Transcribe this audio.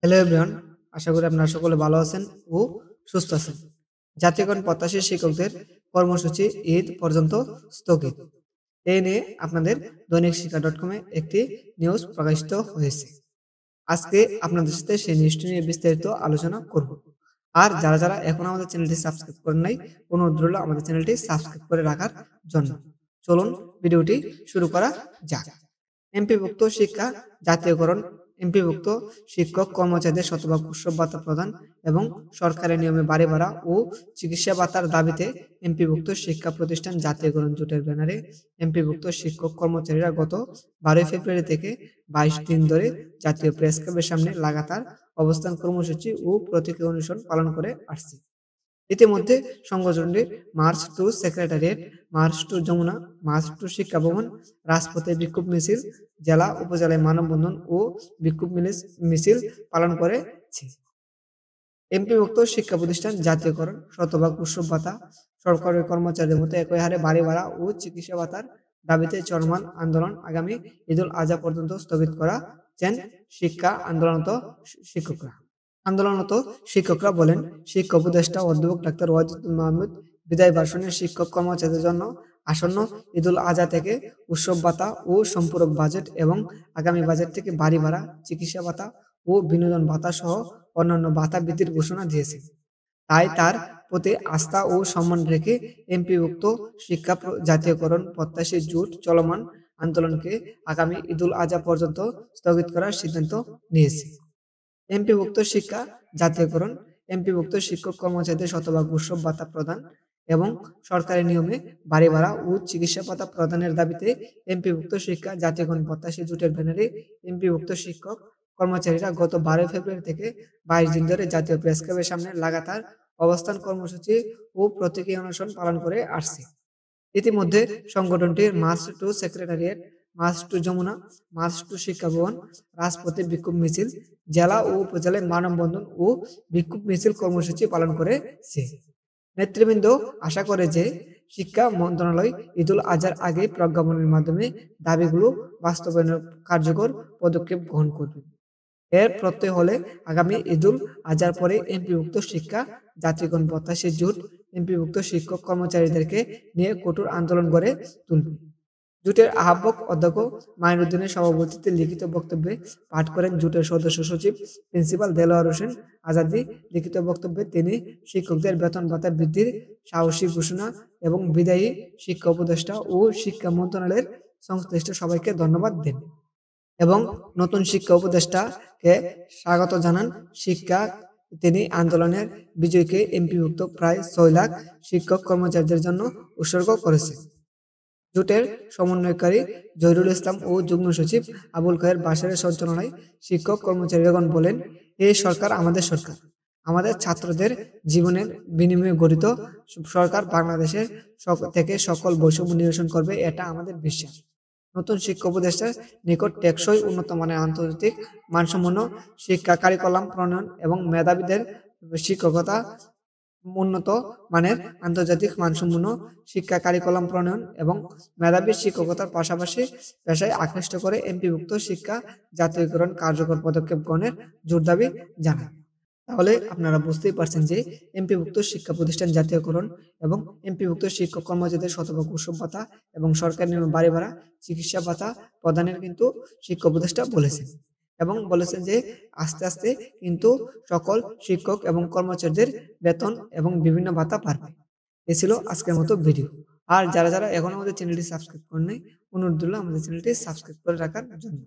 Hello everyone, আশা করি আপনারা সকলে ভালো আছেন ও সুস্থ আছেন। জাতীয়করণ প্রত্যাশী শিক্ষকদের কর্মসূচি ঈদ পর্যন্ত স্থগিত। এই নিয়ে আপনাদের দৈনিক শিক্ষা .com-এ একটি নিউজ প্রকাশিত হয়েছে। আজকে আপনাদের সাথে সেই নিউজটি নিয়ে বিস্তারিত আলোচনা করব। আর যারা যারা এখন আমাদের চ্যানেলটি সাবস্ক্রাইব করেন নাই, অনুরোধ রইল আমাদের চ্যানেলটি সাবস্ক্রাইব করে রাখার জন্য। চলুন ভিডিওটি শুরু করা যাক। এমপিভুক্ত শিক্ষা জাতীয়করণ, এমপিভুক্ত শিক্ষক কর্মচারীদের শতভাগ উৎসব ভাতা প্রদান এবং সরকারের নিয়মে বাড়ি ভাড়া ও চিকিৎসা ভাতার দাবিতে এমপিভুক্ত শিক্ষা প্রতিষ্ঠান জাতীয়করণ জোটের ব্যানারে এমপিভুক্ত শিক্ষক কর্মচারীরা গত 12 ফেব্রুয়ারি থেকে 22 দিন ধরে জাতীয় প্রেস ক্লাবের সামনে লাগাতার অবস্থান কর্মসূচি ও প্রতীকী অনুষ্ঠান পালন করে আসছে। ইতিমধ্যে সংগঠনটির march to secretariat, march to Jamuna, march to Shiksha Bhaban, রাজপথে বিক্ষোভ মিছিল, জেলা উপজেলায় মানববন্ধন ও বিক্ষোভ মিছিল পালন করেছে। এমপিভুক্ত শিক্ষা প্রতিষ্ঠান জাতীয়করণ, শতভাগ উৎসব ভাতা, সরকারি কর্মচারীদের মতো একই হারে বাড়ি ভাড়া ও চিকিৎসা ভাতার দাবিতে চলমান আন্দোলন আগামী ঈদুল আজহা পর্যন্ত স্থগিত করেছেন শিক্ষা আন্দোলনরত শিক্ষকরা বলেন, শিক্ষা উপদেষ্টা অধ্যাপক ডাক্তার ওয়াহিদুল মাহমুদ বিদায় ভাষণে শিক্ষক কর্মচারীদের জন্য আসন্ন ঈদুল আজহা থেকে উৎসব ভাতা ও সম্পূরক বাজেট এবং আগামী বাজেট থেকে বাড়ি ভাড়া, চিকিৎসা ভাতা ও বিনোদন ভাতা সহ অন্যান্য ভাতা বৃদ্ধির ঘোষণা দিয়েছে। তাই তার প্রতি আস্থা ও সম্মান রেখে এমপিভুক্ত শিক্ষা জাতীয়করণ প্রত্যাশী জোট চলমান আন্দোলনকে আগামী ঈদুল আজহা পর্যন্ত স্থগিত করার সিদ্ধান্ত নিয়েছে। এমপিভুক্ত শিক্ষা জাতীয়করণ, এমপিভুক্ত শিক্ষক কর্মচারীদের শতভাগ উৎসব ভাতা প্রদান এবং সরকারি নিয়মে বাড়ি ভাড়া ও চিকিৎসা ভাতা প্রদানের দাবিতে এমপিভুক্ত শিক্ষা জাতীয়করণ প্রত্যাশী জোটের ব্যানারে এমপিভুক্ত শিক্ষক কর্মচারীরা গত 12 ফেব্রুয়ারি থেকে 22 দিন ধরে জাতীয় প্রেস ক্লাবের সামনে লাগাতার অবস্থান কর্মসূচি ও প্রতীকী অনুষ্ঠান পালন করে আসছে। ইতিমধ্যে সংগঠনটির march to secretariat, march to Jamuna, march to Shiksha Bhaban, রাজপথে বিক্ষোভ মিছিল, জেলা ও উপজেলায় মানববন্ধন ও বিক্ষোভ মিছিল কর্মসূচি পালন করেছে। নেতৃবৃন্দ আশা করে যে শিক্ষা মন্ত্রণালয় ঈদুল আজহার আগে প্রজ্ঞাপনের মাধ্যমে দাবিগুলো বাস্তবায়নের কার্যকর পদক্ষেপ গ্রহণ করবে। এর প্রত্যয় হলে আগামী ঈদুল আজহার পরে এমপিভুক্ত শিক্ষা জাতীয়করণ প্রত্যাশী জোট এমপিভুক্ত শিক্ষক কর্মচারীদেরকে নিয়ে কঠোর আন্দোলন গড়ে তুলবে। জোটের আহ্বায়ক অধ্যক্ষ মাইনুদ্দিনের সভাপতিত্বে লিখিত বক্তব্যে পাঠ করেন জোটের সদস্য সচিব প্রিন্সিপাল দেলোয়ার হোসেন আজাদী। লিখিত বক্তব্যে তিনি শিক্ষকদের বেতন ভাতা বৃদ্ধির সাহসী ঘোষণা এবং বিদায়ী শিক্ষা উপদেষ্টা ও শিক্ষা মন্ত্রণালয়ের সংশ্লিষ্ট সবাইকে ধন্যবাদ দেন এবং নতুন শিক্ষা উপদেষ্টাকে স্বাগত জানান। তিনি আন্দোলনের বিজয়কে এমপিভুক্ত প্রায় 6 লাখ শিক্ষক কর্মচারীদের জন্য উৎসর্গ করেছেন। জোটের সমন্বয়কারী জহিরুল ইসলাম ও যুগ্ম সচিব আবুল খায়ের বাশারের সঞ্চালনায় শিক্ষক কর্মচারীগণ বলেন, এই সরকার আমাদের সরকার, আমাদের ছাত্রদের জীবনের বিনিময়ে গঠিত সরকার বাংলাদেশের থেকে সকল বৈষম্য নিরসন করবে, এটা আমাদের বিশ্বাস। নতুন শিক্ষা উপদেষ্টার নিকট টেকসই উন্নত মানের আন্তর্জাতিক মানসম্পন্ন শিক্ষা কারিকুলাম প্রণয়ন এবং মেধাবীদের শিক্ষকতা উন্নত মানের আন্তর্জাতিক মানসম্পন্ন শিক্ষা কারিকুলাম প্রণয়ন এবং মেধাবী শিক্ষকতার পাশাপাশি পেশায় আকৃষ্ট করে এমপিভুক্ত শিক্ষা জাতীয়করণ কার্যকর পদক্ষেপ গ্রহণের জোর দাবি জানায়। তাহলে আপনারা বুঝতেই পারছেন যে এমপিভুক্ত শিক্ষা প্রতিষ্ঠান জাতীয়করণ এবং এমপিভুক্ত শিক্ষক কর্মচারীদের শতভাগ উৎসব ভাতা এবং সরকারি নিয়মে বাড়ি ভাড়া, চিকিৎসা ভাতা প্রদানের কিন্তু শিক্ষা উপদেষ্টা বলেছেন এবং বলেছেন যে আস্তে আস্তে কিন্তু সকল শিক্ষক এবং কর্মচারীদের বেতন এবং বিভিন্ন ভাতা বাড়বে। এ ছিল আজকের মতো ভিডিও। আর যারা যারা এখন আমাদের চ্যানেলটি সাবস্ক্রাইব করেন নাই, অনুরোধ রইল আমাদের চ্যানেলটি সাবস্ক্রাইব করে রাখার জন্য।